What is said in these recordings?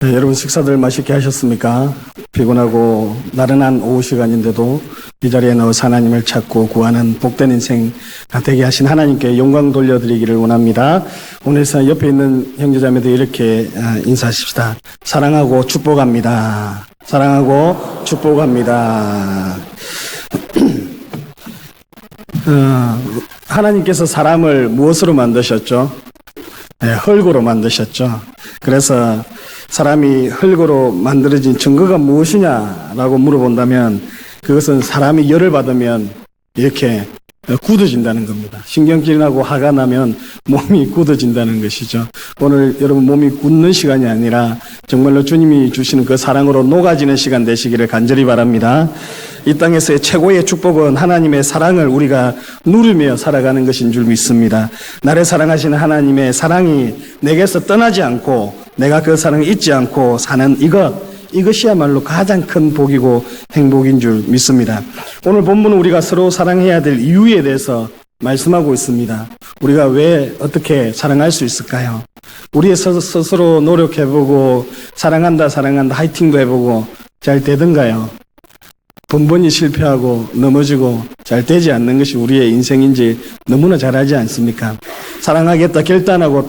네, 여러분 식사들 맛있게 하셨습니까? 피곤하고 나른한 오후 시간인데도 이 자리에 나와서 하나님을 찾고 구하는 복된 인생 되게 하신 하나님께 영광 돌려드리기를 원합니다. 오늘서 옆에 있는 형제자매들 이렇게 인사하십시다. 사랑하고 축복합니다. 사랑하고 축복합니다. 하나님께서 사람을 무엇으로 만드셨죠? 네, 흙으로 만드셨죠. 그래서 사람이 흙으로 만들어진 증거가 무엇이냐라고 물어본다면 그것은 사람이 열을 받으면 이렇게 굳어진다는 겁니다. 신경질나고 화가 나면 몸이 굳어진다는 것이죠. 오늘 여러분 몸이 굳는 시간이 아니라 정말로 주님이 주시는 그 사랑으로 녹아지는 시간 되시기를 간절히 바랍니다. 이 땅에서의 최고의 축복은 하나님의 사랑을 우리가 누리며 살아가는 것인 줄 믿습니다. 나를 사랑하시는 하나님의 사랑이 내게서 떠나지 않고 내가 그 사랑을 잊지 않고 사는 이것이야말로 가장 큰 복이고 행복인 줄 믿습니다. 오늘 본문은 우리가 서로 사랑해야 될 이유에 대해서 말씀하고 있습니다. 우리가 왜 어떻게 사랑할 수 있을까요? 우리 스스로 노력해보고 사랑한다 화이팅도 해보고 잘 되던가요? 번번이 실패하고 넘어지고 잘 되지 않는 것이 우리의 인생인지 너무나 잘 알지 않습니까? 사랑하겠다 결단하고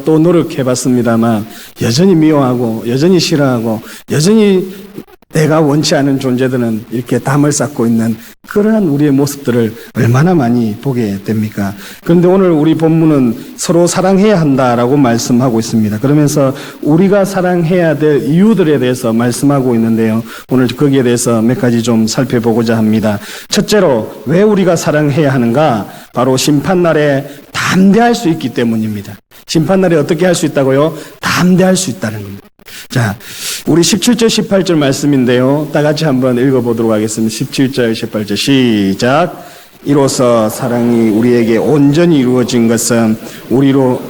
또 노력해봤습니다만 여전히 미워하고 여전히 싫어하고 여전히 내가 원치 않은 존재들은 이렇게 담을 쌓고 있는 그러한 우리의 모습들을 얼마나 많이 보게 됩니까? 그런데 오늘 우리 본문은 서로 사랑해야 한다라고 말씀하고 있습니다. 그러면서 우리가 사랑해야 될 이유들에 대해서 말씀하고 있는데요. 오늘 거기에 대해서 몇 가지 좀 살펴보고자 합니다. 첫째로 왜 우리가 사랑해야 하는가? 바로 심판날에 담대할 수 있기 때문입니다. 심판날에 어떻게 할 수 있다고요? 담대할 수 있다는 겁니다. 자, 우리 17절 18절 말씀인데요. 다 같이 한번 읽어보도록 하겠습니다. 17절 18절 시작. 이로써 사랑이 우리에게 온전히 이루어진 것은 우리로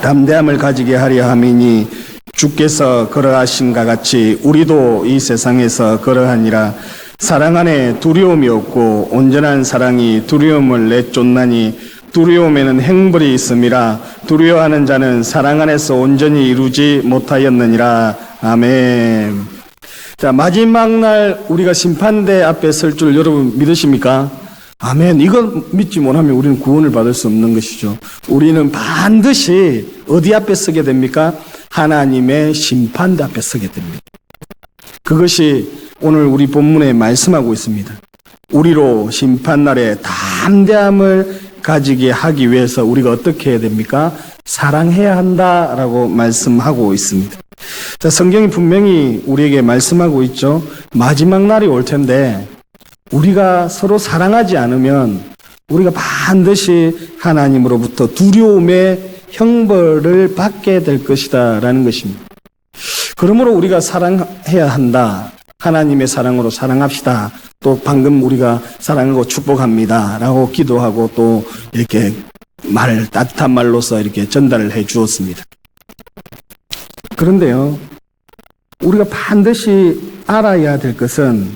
담대함을 가지게 하려 함이니 주께서 그러하신가 같이 우리도 이 세상에서 그러하니라. 사랑 안에 두려움이 없고 온전한 사랑이 두려움을 내쫓나니 두려움에는 행벌이 있음이라. 두려워하는 자는 사랑 안에서 온전히 이루지 못하였느니라. 아멘. 자, 마지막 날 우리가 심판대 앞에 설 줄 여러분 믿으십니까? 아멘. 이걸 믿지 못하면 우리는 구원을 받을 수 없는 것이죠. 우리는 반드시 어디 앞에 서게 됩니까? 하나님의 심판대 앞에 서게 됩니다. 그것이 오늘 우리 본문에 말씀하고 있습니다. 우리로 심판날에 담대함을 가지게 하기 위해서 우리가 어떻게 해야 됩니까? 사랑해야 한다라고 말씀하고 있습니다. 자, 성경이 분명히 우리에게 말씀하고 있죠. 마지막 날이 올 텐데 우리가 서로 사랑하지 않으면 우리가 반드시 하나님으로부터 두려움의 형벌을 받게 될 것이다 라는 것입니다. 그러므로 우리가 사랑해야 한다. 하나님의 사랑으로 사랑합시다. 또 방금 우리가 사랑하고 축복합니다 라고 기도하고 또 이렇게 따뜻한 말로서 이렇게 전달을 해 주었습니다. 그런데요, 우리가 반드시 알아야 될 것은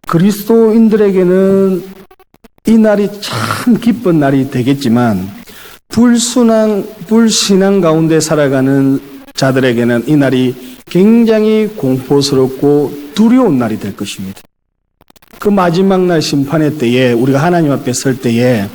그리스도인들에게는 이 날이 참 기쁜 날이 되겠지만 불신앙 가운데 살아가는 자들에게는 이 날이 굉장히 공포스럽고 두려운 날이 될 것입니다. 그 마지막 날 심판의 때에 우리가 하나님 앞에 설 때에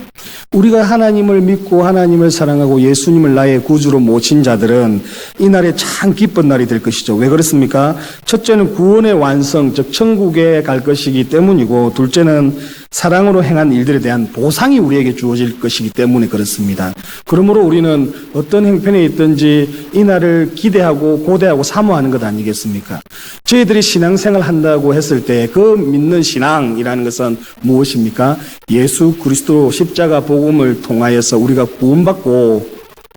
우리가 하나님을 믿고 하나님을 사랑하고 예수님을 나의 구주로 모신 자들은 이 날에 참 기쁜 날이 될 것이죠. 왜 그렇습니까? 첫째는 구원의 완성, 즉 천국에 갈 것이기 때문이고, 둘째는 사랑으로 행한 일들에 대한 보상이 우리에게 주어질 것이기 때문에 그렇습니다. 그러므로 우리는 어떤 형편에 있든지 이 날을 기대하고 고대하고 사모하는 것 아니겠습니까? 저희들이 신앙생활 한다고 했을 때 그 믿는 신앙이라는 것은 무엇입니까? 예수 그리스도 십자가 복음을 통하여서 우리가 구원받고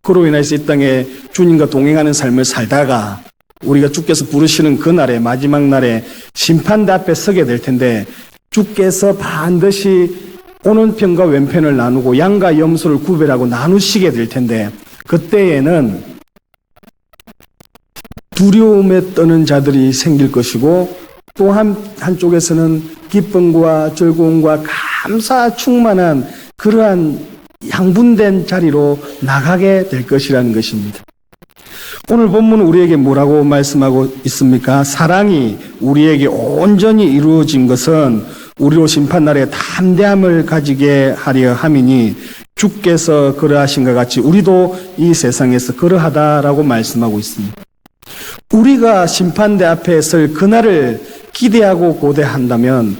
그로 인해서 이 땅에 주님과 동행하는 삶을 살다가 우리가 주께서 부르시는 그 날에 마지막 날에 심판대 앞에 서게 될 텐데 주께서 반드시 오른편과 왼편을 나누고 양과 염소를 구별하고 나누시게 될 텐데 그때에는 두려움에 떠는 자들이 생길 것이고 또 한쪽에서는 기쁨과 즐거움과 감사 충만한 그러한 양분된 자리로 나가게 될 것이라는 것입니다. 오늘 본문은 우리에게 뭐라고 말씀하고 있습니까? 사랑이 우리에게 온전히 이루어진 것은 우리로 심판날에 담대함을 가지게 하려 함이니 주께서 그러하신 것 같이 우리도 이 세상에서 그러하다라고 말씀하고 있습니다. 우리가 심판대 앞에 설 그날을 기대하고 고대한다면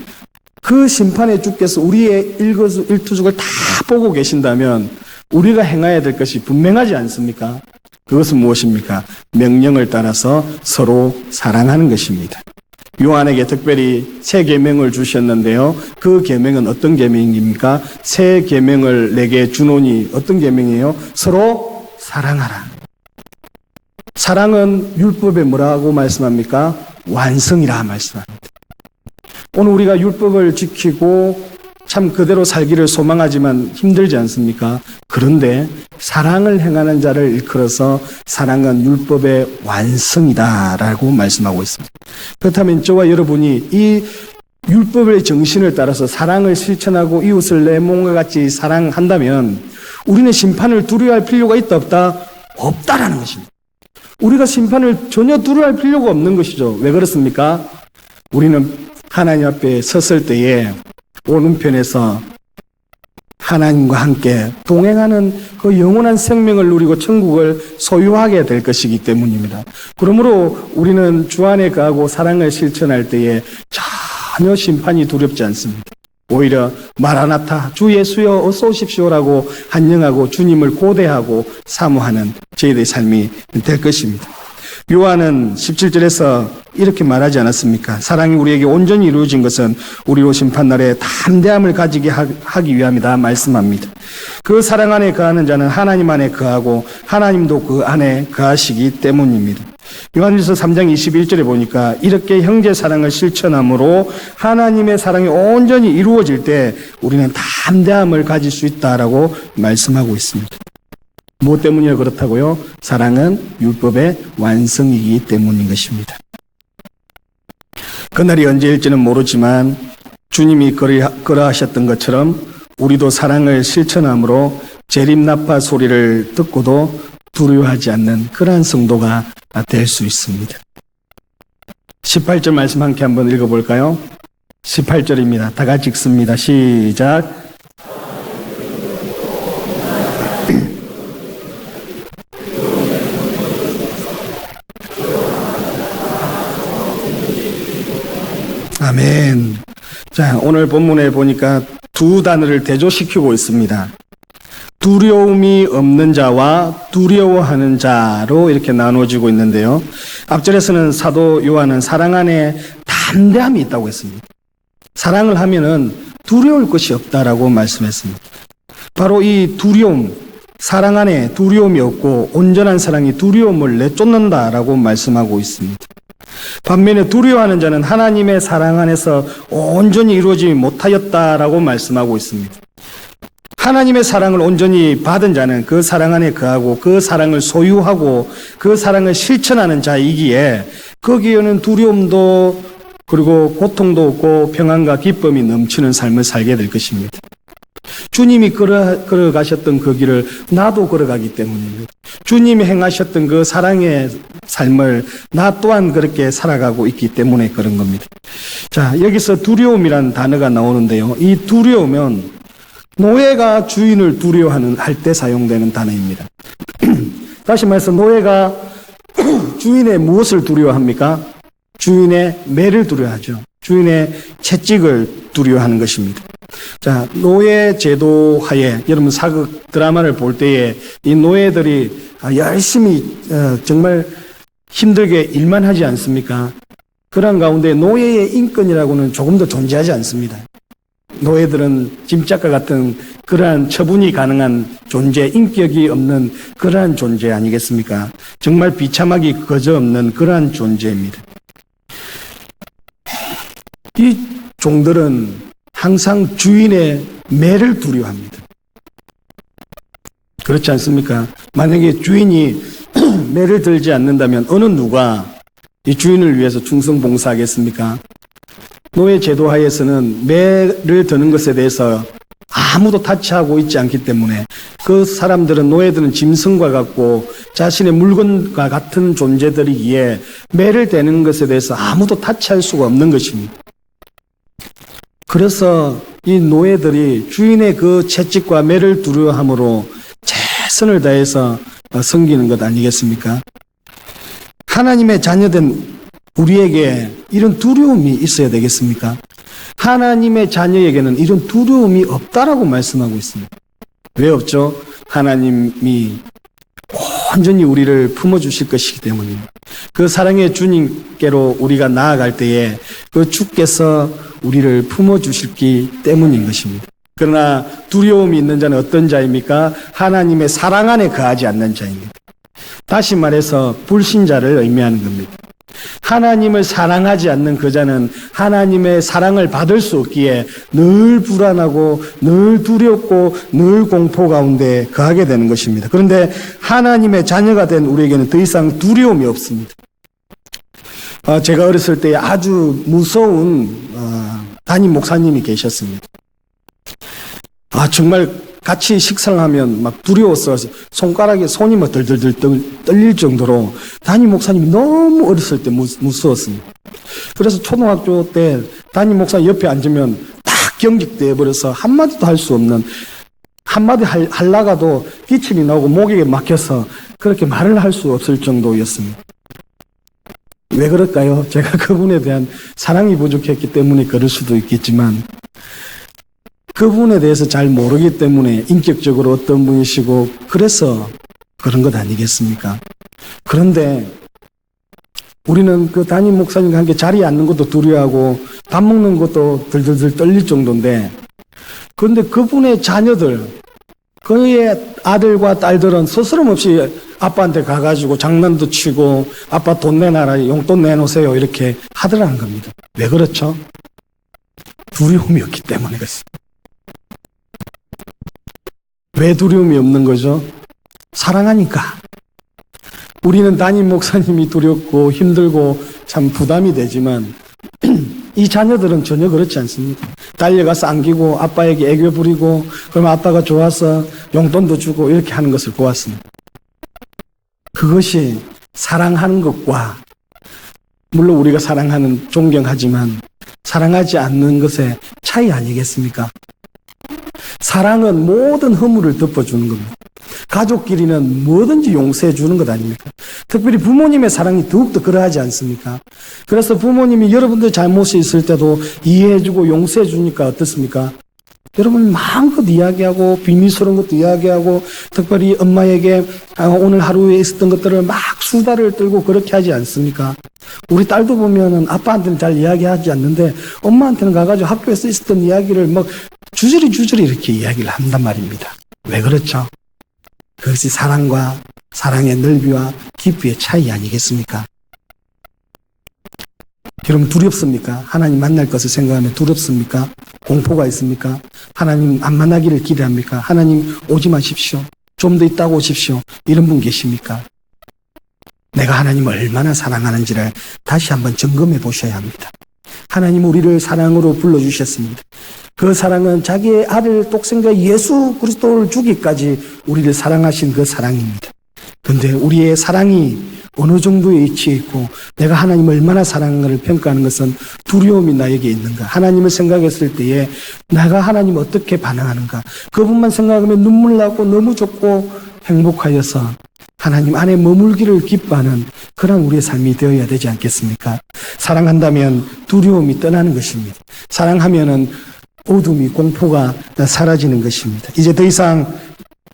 그 심판의 주께서 우리의 일투족을 다 보고 계신다면 우리가 행해야 될 것이 분명하지 않습니까? 그것은 무엇입니까? 명령을 따라서 서로 사랑하는 것입니다. 요한에게 특별히 새 계명을 주셨는데요. 그 계명은 어떤 계명입니까? 새 계명을 내게 주노니 어떤 계명이에요? 서로 사랑하라. 사랑은 율법에 뭐라고 말씀합니까? 완성이라 말씀합니다. 오늘 우리가 율법을 지키고 참 그대로 살기를 소망하지만 힘들지 않습니까? 그런데 사랑을 행하는 자를 일컬어서 사랑은 율법의 완성이다라고 말씀하고 있습니다. 그렇다면 저와 여러분이 이 율법의 정신을 따라서 사랑을 실천하고 이웃을 내 몸과 같이 사랑한다면 우리는 심판을 두려워할 필요가 있다 없다? 없다라는 것입니다. 우리가 심판을 전혀 두려워할 필요가 없는 것이죠. 왜 그렇습니까? 우리는 하나님 앞에 섰을 때에 오른편에서 하나님과 함께 동행하는 그 영원한 생명을 누리고 천국을 소유하게 될 것이기 때문입니다. 그러므로 우리는 주 안에 거하고 사랑을 실천할 때에 전혀 심판이 두렵지 않습니다. 오히려 마라나타 주 예수여 어서 오십시오라고 환영하고 주님을 고대하고 사모하는 저희들의 삶이 될 것입니다. 요한은 17절에서 이렇게 말하지 않았습니까? 사랑이 우리에게 온전히 이루어진 것은 우리로 심판날에 담대함을 가지게 하기 위함이다 말씀합니다. 그 사랑 안에 거하는 자는 하나님 안에 거하고 하나님도 그 안에 거하시기 때문입니다. 요한일서 3장 21절에 보니까 이렇게 형제 사랑을 실천함으로 하나님의 사랑이 온전히 이루어질 때 우리는 담대함을 가질 수 있다라고 말씀하고 있습니다. 무엇 때문이라 그렇다고요? 사랑은 율법의 완성이기 때문인 것입니다. 그날이 언제일지는 모르지만 주님이 그러하셨던 것처럼 우리도 사랑을 실천함으로 재림나파 소리를 듣고도 두려워하지 않는 그러한 성도가 될 수 있습니다. 18절 말씀 함께 한번 읽어볼까요? 18절입니다. 다 같이 읽습니다. 시작. 아멘. 자, 오늘 본문에 보니까 두 단어를 대조시키고 있습니다. 두려움이 없는 자와 두려워하는 자로 이렇게 나누어지고 있는데요. 앞절에서는 사도 요한은 사랑 안에 담대함이 있다고 했습니다. 사랑을 하면은 두려울 것이 없다라고 말씀했습니다. 바로 이 두려움, 사랑 안에 두려움이 없고 온전한 사랑이 두려움을 내쫓는다라고 말씀하고 있습니다. 반면에 두려워하는 자는 하나님의 사랑 안에서 온전히 이루어지지 못하였다라고 말씀하고 있습니다. 하나님의 사랑을 온전히 받은 자는 그 사랑 안에 거하고 그 사랑을 소유하고 그 사랑을 실천하는 자이기에 거기에는 두려움도 그리고 고통도 없고 평안과 기쁨이 넘치는 삶을 살게 될 것입니다. 주님이 걸어가셨던 그 길을 나도 걸어가기 때문입니다. 주님이 행하셨던 그 사랑의 삶을 나 또한 그렇게 살아가고 있기 때문에 그런 겁니다. 자, 여기서 두려움이라는 단어가 나오는데요. 이 두려움은 노예가 주인을 두려워하는 할 때 사용되는 단어입니다. 다시 말해서 노예가 주인의 무엇을 두려워합니까? 주인의 매를 두려워하죠. 주인의 채찍을 두려워하는 것입니다. 자, 노예 제도 하에 여러분 사극 드라마를 볼 때에 이 노예들이 열심히 정말 힘들게 일만 하지 않습니까? 그런 가운데 노예의 인권이라고는 조금 더 존재하지 않습니다. 노예들은 짐짝과 같은 그러한 처분이 가능한 존재, 인격이 없는 그러한 존재 아니겠습니까? 정말 비참하기 그저없는 그러한 존재입니다. 이 종들은 항상 주인의 매를 두려워합니다. 그렇지 않습니까? 만약에 주인이 매를 들지 않는다면 어느 누가 이 주인을 위해서 충성봉사하겠습니까? 노예 제도 하에서는 매를 드는 것에 대해서 아무도 타치하고 있지 않기 때문에 그 사람들은, 노예들은 짐승과 같고 자신의 물건과 같은 존재들이기에 매를 대는 것에 대해서 아무도 타치할 수가 없는 것입니다. 그래서 이 노예들이 주인의 그 채찍과 매를 두려워함으로 최선을 다해서 섬기는 것 아니겠습니까? 하나님의 자녀된 우리에게 이런 두려움이 있어야 되겠습니까? 하나님의 자녀에게는 이런 두려움이 없다라고 말씀하고 있습니다. 왜 없죠? 하나님이 온전히 우리를 품어주실 것이기 때문입니다. 그 사랑의 주님께로 우리가 나아갈 때에 그 주께서 우리를 품어주시기 때문인 것입니다. 그러나 두려움이 있는 자는 어떤 자입니까? 하나님의 사랑 안에 거하지 않는 자입니다. 다시 말해서 불신자를 의미하는 겁니다. 하나님을 사랑하지 않는 그 자는 하나님의 사랑을 받을 수 없기에 늘 불안하고 늘 두렵고 늘 공포 가운데 거하게 되는 것입니다. 그런데 하나님의 자녀가 된 우리에게는 더 이상 두려움이 없습니다. 제가 어렸을 때 아주 무서운 담임 목사님이 계셨습니다. 정말 같이 식사를 하면 막 두려워서 손가락에 손이 막 덜덜덜 떨릴 정도로 담임 목사님이 너무 어렸을 때 무서웠습니다. 그래서 초등학교 때 담임 목사 옆에 앉으면 딱 경직돼 버려서 한마디도 할 수 없는, 한마디 하려가도 기침이 나오고 목에 막혀서 그렇게 말을 할 수 없을 정도였습니다. 왜 그럴까요? 제가 그분에 대한 사랑이 부족했기 때문에 그럴 수도 있겠지만, 그분에 대해서 잘 모르기 때문에 인격적으로 어떤 분이시고 그래서 그런 것 아니겠습니까? 그런데 우리는 그 담임 목사님과 함께 자리에 앉는 것도 두려워하고 밥 먹는 것도 들들들 떨릴 정도인데, 그런데 그분의 자녀들, 그의 아들과 딸들은 스스럼 없이 아빠한테 가가지고 장난도 치고 아빠 돈 내놔라, 용돈 내놓으세요 이렇게 하더라는 겁니다. 왜 그렇죠? 두려움이 없기 때문에 그렇습니다. 왜 두려움이 없는 거죠? 사랑하니까. 우리는 담임 목사님이 두렵고 힘들고 참 부담이 되지만 이 자녀들은 전혀 그렇지 않습니다. 달려가서 안기고 아빠에게 애교 부리고 그러면 아빠가 좋아서 용돈도 주고 이렇게 하는 것을 보았습니다. 그것이 사랑하는 것과, 물론 우리가 사랑하는, 존경하지만 사랑하지 않는 것의 차이 아니겠습니까? 사랑은 모든 허물을 덮어주는 겁니다. 가족끼리는 뭐든지 용서해 주는 것 아닙니까? 특별히 부모님의 사랑이 더욱더 그러하지 않습니까? 그래서 부모님이 여러분들 잘못이 있을 때도 이해해 주고 용서해 주니까 어떻습니까? 여러분 마음껏 이야기하고 비밀스러운 것도 이야기하고, 특별히 엄마에게 오늘 하루에 있었던 것들을 막 수다를 떨고 그렇게 하지 않습니까? 우리 딸도 보면은 아빠한테는 잘 이야기하지 않는데 엄마한테는 가가지고 학교에서 있었던 이야기를 막 주저리 이렇게 이야기를 한단 말입니다. 왜 그렇죠? 그것이 사랑과 사랑의 넓이와 깊이의 차이 아니겠습니까? 여러분 두렵습니까? 하나님 만날 것을 생각하면 두렵습니까? 공포가 있습니까? 하나님 안 만나기를 기대합니까? 하나님 오지 마십시오. 좀 더 있다가 오십시오. 이런 분 계십니까? 내가 하나님을 얼마나 사랑하는지를 다시 한번 점검해 보셔야 합니다. 하나님 우리를 사랑으로 불러주셨습니다. 그 사랑은 자기의 아들 독생자 예수 그리스도를 주기까지 우리를 사랑하신 그 사랑입니다. 그런데 우리의 사랑이 어느 정도에 위치해 있고 내가 하나님을 얼마나 사랑하는가를 평가하는 것은 두려움이 나에게 있는가, 하나님을 생각했을 때에 내가 하나님 어떻게 반응하는가, 그분만 생각하면 눈물 나고 너무 좋고 행복하여서 하나님 안에 머물기를 기뻐하는 그런 우리의 삶이 되어야 되지 않겠습니까? 사랑한다면 두려움이 떠나는 것입니다. 사랑하면은 어둠이, 공포가 사라지는 것입니다. 이제 더 이상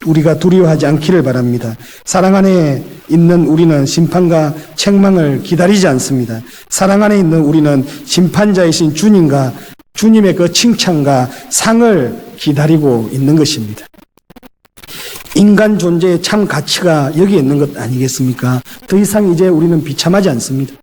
우리가 두려워하지 않기를 바랍니다. 사랑 안에 있는 우리는 심판과 책망을 기다리지 않습니다. 사랑 안에 있는 우리는 심판자이신 주님과 주님의 그 칭찬과 상을 기다리고 있는 것입니다. 인간 존재의 참 가치가 여기에 있는 것 아니겠습니까? 더 이상 이제 우리는 비참하지 않습니다.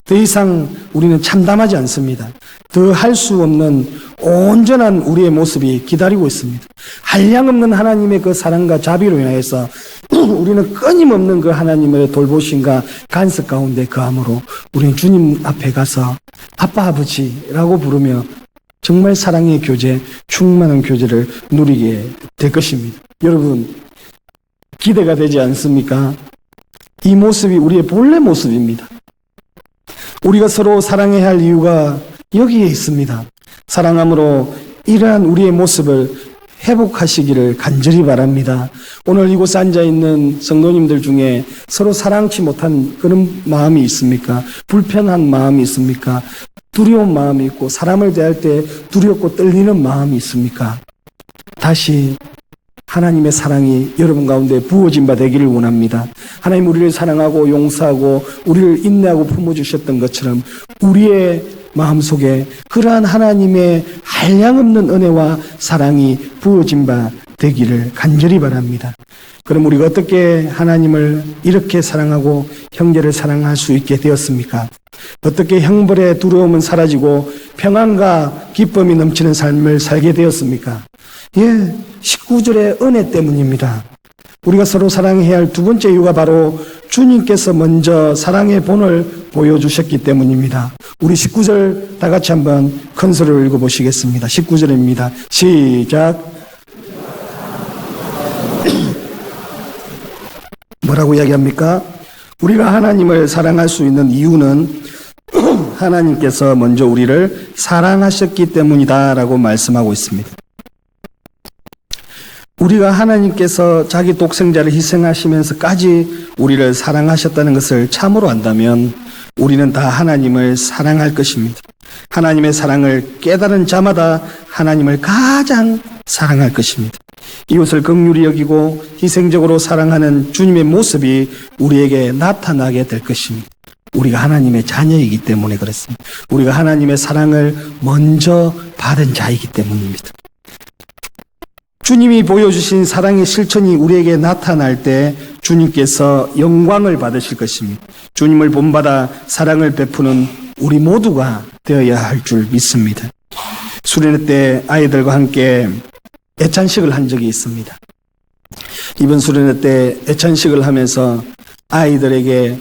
더 이상 우리는 참담하지 않습니다. 더 할 수 없는 온전한 우리의 모습이 기다리고 있습니다. 한량없는 하나님의 그 사랑과 자비로 인하여서 우리는 끊임없는 그 하나님의 돌보심과 간섭 가운데 거함으로 우리는 주님 앞에 가서 아빠 아버지라고 부르며 정말 사랑의 교제, 충만한 교제를 누리게 될 것입니다. 여러분, 기대가 되지 않습니까? 이 모습이 우리의 본래 모습입니다. 우리가 서로 사랑해야 할 이유가 여기에 있습니다. 사랑함으로 이러한 우리의 모습을 회복하시기를 간절히 바랍니다. 오늘 이곳에 앉아있는 성도님들 중에 서로 사랑치 못한 그런 마음이 있습니까? 불편한 마음이 있습니까? 두려운 마음이 있고 사람을 대할 때 두렵고 떨리는 마음이 있습니까? 다시 하나님의 사랑이 여러분 가운데 부어진 바 되기를 원합니다. 하나님 우리를 사랑하고 용서하고 우리를 인내하고 품어주셨던 것처럼 우리의 마음속에 그러한 하나님의 한량없는 은혜와 사랑이 부어진 바 되기를 간절히 바랍니다. 그럼 우리가 어떻게 하나님을 이렇게 사랑하고 형제를 사랑할 수 있게 되었습니까? 어떻게 형벌의 두려움은 사라지고 평안과 기쁨이 넘치는 삶을 살게 되었습니까? 19절의 은혜 때문입니다. 우리가 서로 사랑해야 할 두 번째 이유가 바로 주님께서 먼저 사랑의 본을 보여주셨기 때문입니다. 우리 19절 다 같이 한번 큰 소리로 읽어보시겠습니다. 19절입니다. 시작. 뭐라고 이야기합니까? 우리가 하나님을 사랑할 수 있는 이유는 하나님께서 먼저 우리를 사랑하셨기 때문이다 라고 말씀하고 있습니다. 우리가 하나님께서 자기 독생자를 희생하시면서까지 우리를 사랑하셨다는 것을 참으로 안다면 우리는 다 하나님을 사랑할 것입니다. 하나님의 사랑을 깨달은 자마다 하나님을 가장 사랑할 것입니다. 이웃을 긍휼히 여기고 희생적으로 사랑하는 주님의 모습이 우리에게 나타나게 될 것입니다. 우리가 하나님의 자녀이기 때문에 그렇습니다. 우리가 하나님의 사랑을 먼저 받은 자이기 때문입니다. 주님이 보여주신 사랑의 실천이 우리에게 나타날 때 주님께서 영광을 받으실 것입니다. 주님을 본받아 사랑을 베푸는 우리 모두가 되어야 할 줄 믿습니다. 수련회 때 아이들과 함께 애찬식을 한 적이 있습니다. 이번 수련회 때 애찬식을 하면서 아이들에게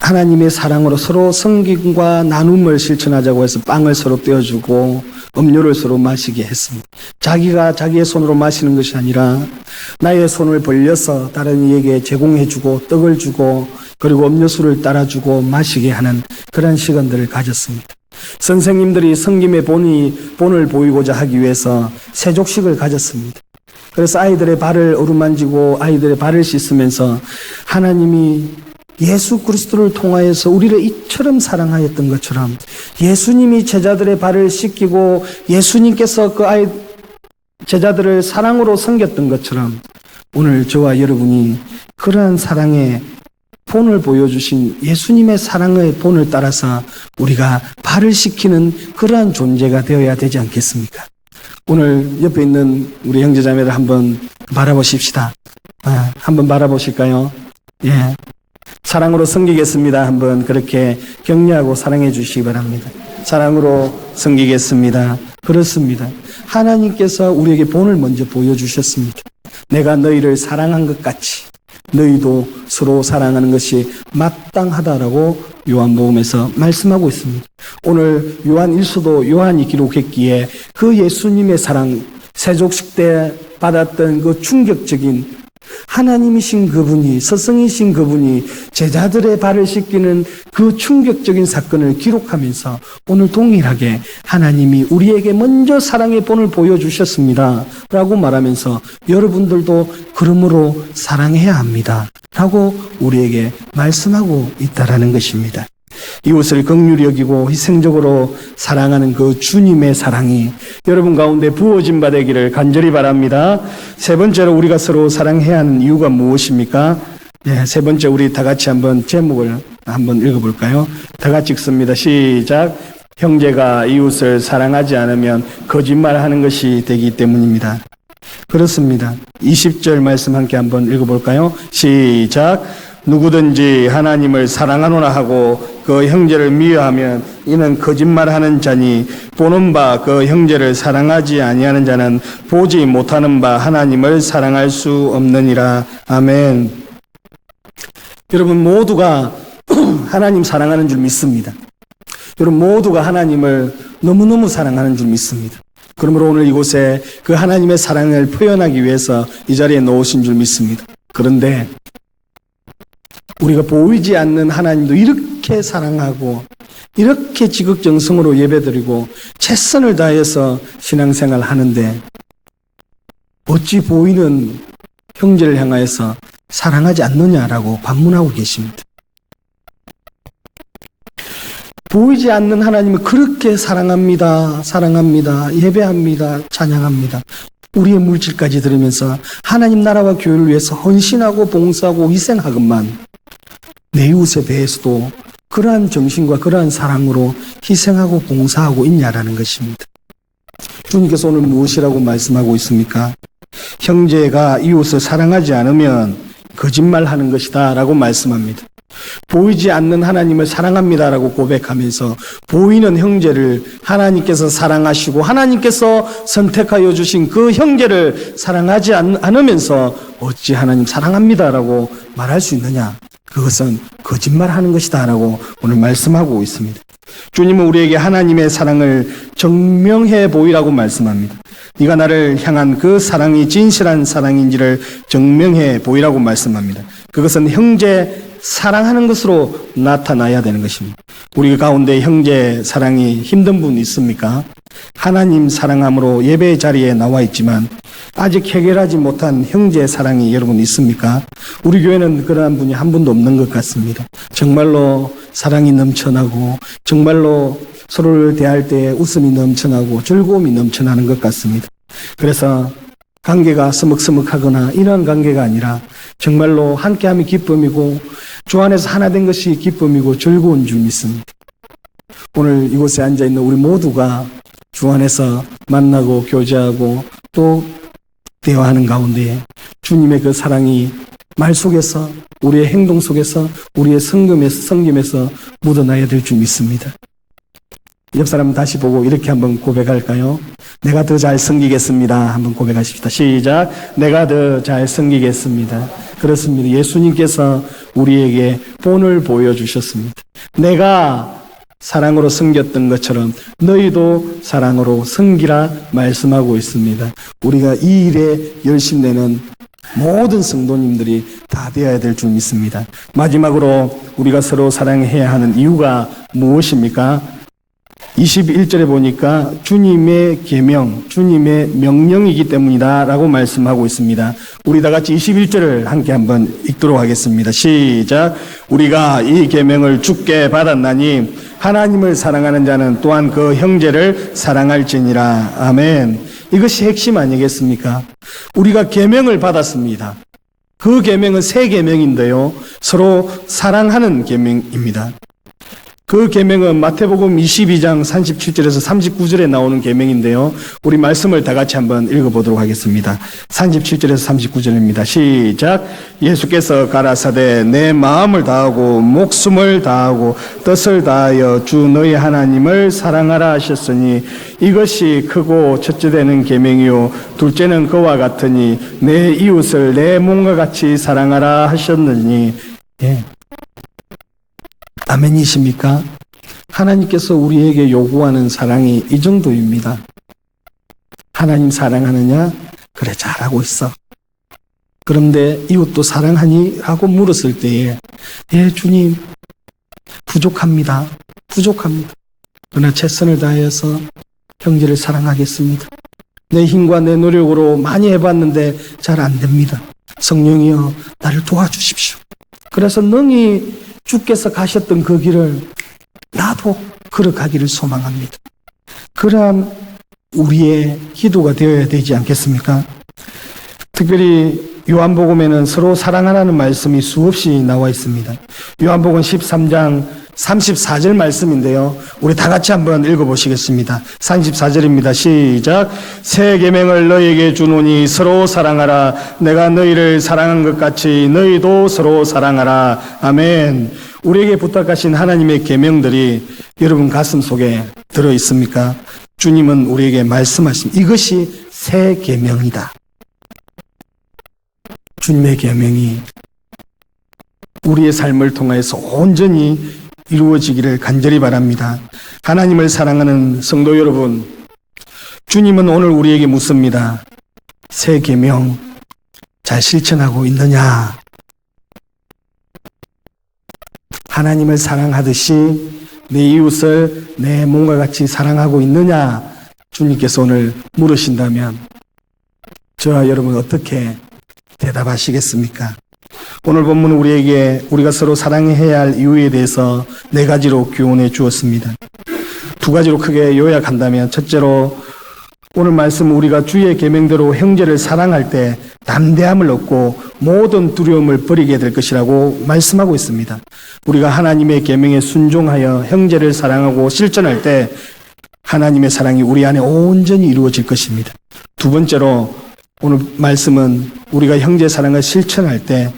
하나님의 사랑으로 서로 섬김과 나눔을 실천하자고 해서 빵을 서로 떼어주고 음료를 서로 마시게 했습니다. 자기가 자기의 손으로 마시는 것이 아니라 나의 손을 벌려서 다른 이에게 제공해주고 떡을 주고 그리고 음료수를 따라주고 마시게 하는 그런 시간들을 가졌습니다. 선생님들이 섬김의 본을 보이고자 하기 위해서 세족식을 가졌습니다. 그래서 아이들의 발을 어루만지고 아이들의 발을 씻으면서 하나님이 예수 그리스도를 통하여서 우리를 이처럼 사랑하였던 것처럼 예수님이 제자들의 발을 씻기고 예수님께서 그 제자들을 사랑으로 섬겼던 것처럼 오늘 저와 여러분이 그러한 사랑의 본을 보여주신 예수님의 사랑의 본을 따라서 우리가 발을 씻기는 그러한 존재가 되어야 되지 않겠습니까? 오늘 옆에 있는 우리 형제자매를 한번 바라보십시다. 한번 바라보실까요? 예. 사랑으로 섬기겠습니다. 한번 그렇게 격려하고 사랑해 주시기 바랍니다. 사랑으로 섬기겠습니다. 그렇습니다. 하나님께서 우리에게 본을 먼저 보여주셨습니다. 내가 너희를 사랑한 것 같이 너희도 서로 사랑하는 것이 마땅하다라고 요한복음에서 말씀하고 있습니다. 오늘 요한 1서도 요한이 기록했기에 그 예수님의 사랑, 세족식 때 받았던 그 충격적인 하나님이신 그분이, 스승이신 그분이 제자들의 발을 씻기는 그 충격적인 사건을 기록하면서 오늘 동일하게 하나님이 우리에게 먼저 사랑의 본을 보여주셨습니다 라고 말하면서 여러분들도 그러므로 사랑해야 합니다 라고 우리에게 말씀하고 있다라는 것입니다. 이웃을 긍휼히 여기고 희생적으로 사랑하는 그 주님의 사랑이 여러분 가운데 부어진 바 되기를 간절히 바랍니다. 세 번째로 우리가 서로 사랑해야 하는 이유가 무엇입니까? 세 번째 우리 다 같이 한번 제목을 한번 읽어볼까요? 다 같이 읽습니다. 시작. 형제가 이웃을 사랑하지 않으면 거짓말하는 것이 되기 때문입니다. 그렇습니다. 20절 말씀 함께 한번 읽어볼까요? 시작. 누구든지 하나님을 사랑하노라 하고 그 형제를 미워하면 이는 거짓말하는 자니 보는 바 그 형제를 사랑하지 아니하는 자는 보지 못하는 바 하나님을 사랑할 수 없느니라. 아멘. 여러분 모두가 하나님 사랑하는 줄 믿습니다. 여러분 모두가 하나님을 너무너무 사랑하는 줄 믿습니다. 그러므로 오늘 이곳에 그 하나님의 사랑을 표현하기 위해서 이 자리에 놓으신 줄 믿습니다. 그런데 우리가 보이지 않는 하나님도 이렇게 사랑하고 이렇게 지극정성으로 예배드리고 최선을 다해서 신앙생활 하는데 어찌 보이는 형제를 향하여서 사랑하지 않느냐라고 반문하고 계십니다. 보이지 않는 하나님을 그렇게 사랑합니다. 예배합니다. 찬양합니다. 우리의 물질까지 들으면서 하나님 나라와 교회를 위해서 헌신하고 봉사하고 희생하건만 내 이웃에 대해서도 그러한 정신과 그러한 사랑으로 희생하고 봉사하고 있냐라는 것입니다. 주님께서 오늘 무엇이라고 말씀하고 있습니까? 형제가 이웃을 사랑하지 않으면 거짓말하는 것이다 라고 말씀합니다. 보이지 않는 하나님을 사랑합니다라고 고백하면서 보이는 형제를 하나님께서 사랑하시고 하나님께서 선택하여 주신 그 형제를 사랑하지 않으면서 어찌 하나님 사랑합니다라고 말할 수 있느냐? 그것은 거짓말하는 것이다 라고 오늘 말씀하고 있습니다. 주님은 우리에게 하나님의 사랑을 증명해 보이라고 말씀합니다. 네가 나를 향한 그 사랑이 진실한 사랑인지를 증명해 보이라고 말씀합니다. 그것은 형제 사랑하는 것으로 나타나야 되는 것입니다. 우리 가운데 형제 사랑이 힘든 분 있습니까? 하나님 사랑함으로 예배 자리에 나와 있지만 아직 해결하지 못한 형제 사랑이 여러분 있습니까? 우리 교회는 그러한 분이 한 분도 없는 것 같습니다. 정말로 사랑이 넘쳐나고 정말로 서로를 대할 때 웃음이 넘쳐나고 즐거움이 넘쳐나는 것 같습니다. 그래서 관계가 서먹서먹하거나 이런 관계가 아니라 정말로 함께함이 기쁨이고 주 안에서 하나 된 것이 기쁨이고 즐거운 줄 믿습니다. 오늘 이곳에 앉아있는 우리 모두가 주 안에서 만나고 교제하고 또 대화하는 가운데 주님의 그 사랑이 말 속에서 우리의 행동 속에서 우리의 섬김에서 묻어나야 될 줄 믿습니다. 옆 사람 다시 보고 이렇게 한번 고백할까요? 내가 더 잘 섬기겠습니다. 한번 고백하십시다. 시작. 내가 더 잘 섬기겠습니다. 그렇습니다. 예수님께서 우리에게 본을 보여주셨습니다. 내가 사랑으로 섬겼던 것처럼 너희도 사랑으로 섬기라 말씀하고 있습니다. 우리가 이 일에 열심내는 모든 성도님들이 다 되어야 될 줄 믿습니다. 마지막으로 우리가 서로 사랑해야 하는 이유가 무엇입니까? 21절에 보니까 주님의 계명, 주님의 명령이기 때문이다 라고 말씀하고 있습니다. 우리 다 같이 21절을 함께 한번 읽도록 하겠습니다. 시작. 우리가 이 계명을 주께 받았나니 하나님을 사랑하는 자는 또한 그 형제를 사랑할지니라. 아멘. 이것이 핵심 아니겠습니까? 우리가 계명을 받았습니다. 그 계명은 새 계명인데요. 서로 사랑하는 계명입니다. 그 계명은 마태복음 22장 37절에서 39절에 나오는 계명인데요. 우리 말씀을 다 같이 한번 읽어보도록 하겠습니다. 37절에서 39절입니다. 시작. 예수께서 가라사대 내 마음을 다하고 목숨을 다하고 뜻을 다하여 주 너희 하나님을 사랑하라 하셨으니 이것이 크고 첫째 되는 계명이요 둘째는 그와 같으니 내 이웃을 내 몸과 같이 사랑하라 하셨느니. 예. 아멘이십니까? 하나님께서 우리에게 요구하는 사랑이 이 정도입니다. 하나님 사랑하느냐? 그래, 잘하고 있어. 그런데 이웃도 사랑하니? 라고 물었을 때에 예, 주님, 부족합니다. 그러나 최선을 다해서 형제를 사랑하겠습니다. 내 힘과 내 노력으로 많이 해봤는데 잘 안 됩니다. 성령이여 나를 도와주십시오. 그래서 능히 주께서 가셨던 그 길을 나도 걸어가기를 소망합니다. 그러한 우리의 기도가 되어야 되지 않겠습니까? 특별히 요한복음에는 서로 사랑하라는 말씀이 수없이 나와 있습니다. 요한복음 13장 34절 말씀인데요. 우리 다 같이 한번 읽어보시겠습니다. 34절입니다. 시작. 새 계명을 너희에게 주노니 서로 사랑하라. 내가 너희를 사랑한 것 같이 너희도 서로 사랑하라. 아멘. 우리에게 부탁하신 하나님의 계명들이 여러분 가슴 속에 들어 있습니까? 주님은 우리에게 말씀하십니다. 이것이 새 계명이다. 주님의 계명이 우리의 삶을 통해서 온전히 이루어지기를 간절히 바랍니다. 하나님을 사랑하는 성도 여러분, 주님은 오늘 우리에게 묻습니다. 새 계명 잘 실천하고 있느냐? 하나님을 사랑하듯이 내 이웃을 내 몸과 같이 사랑하고 있느냐? 주님께서 오늘 물으신다면 저와 여러분 어떻게 대답하시겠습니까? 오늘 본문은 우리가 서로 사랑해야 할 이유에 대해서 4가지로 교훈해 주었습니다. 2가지로 크게 요약한다면, 첫째로 오늘 말씀 우리가 주의 계명대로 형제를 사랑할 때 담대함을 얻고 모든 두려움을 버리게 될 것이라고 말씀하고 있습니다. 우리가 하나님의 계명에 순종하여 형제를 사랑하고 실천할 때 하나님의 사랑이 우리 안에 온전히 이루어질 것입니다. 2번째로 오늘 말씀은 우리가 형제 사랑을 실천할 때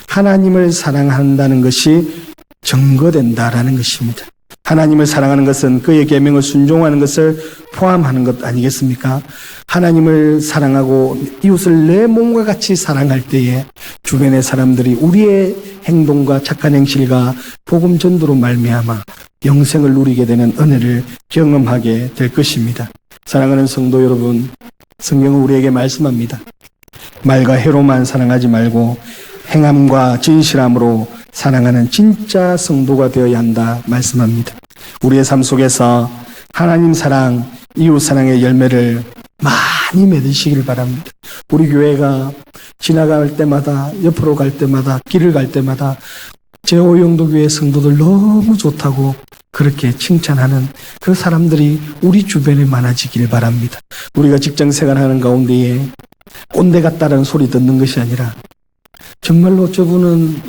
하나님을 사랑한다는 것이 증거된다라는 것입니다. 하나님을 사랑하는 것은 그의 계명을 순종하는 것을 포함하는 것 아니겠습니까? 하나님을 사랑하고 이웃을 내 몸과 같이 사랑할 때에 주변의 사람들이 우리의 행동과 착한 행실과 복음 전도로 말미암아 영생을 누리게 되는 은혜를 경험하게 될 것입니다. 사랑하는 성도 여러분, 성경은 우리에게 말씀합니다. 말과 해로만 사랑하지 말고 행함과 진실함으로 사랑하는 진짜 성도가 되어야 한다 말씀합니다. 우리의 삶 속에서 하나님 사랑, 이웃 사랑의 열매를 많이 맺으시길 바랍니다. 우리 교회가 지나갈 때마다, 옆으로 갈 때마다, 길을 갈 때마다 제5영도 교회 성도들 너무 좋다고 그렇게 칭찬하는 그 사람들이 우리 주변에 많아지길 바랍니다. 우리가 직장 생활하는 가운데에 꼰대 같다는 소리 듣는 것이 아니라 정말로 저분은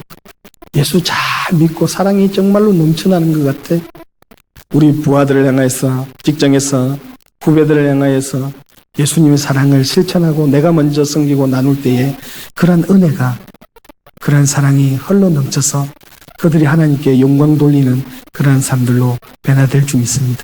예수 잘 믿고 사랑이 정말로 넘쳐나는 것 같아. 우리 부하들을 향해서, 직장에서 후배들을 향하여서 예수님의 사랑을 실천하고 내가 먼저 섬기고 나눌 때에 그런 은혜가, 그런 사랑이 흘러 넘쳐서 그들이 하나님께 영광 돌리는 그런 삶들로 변화될 줄 믿습니다.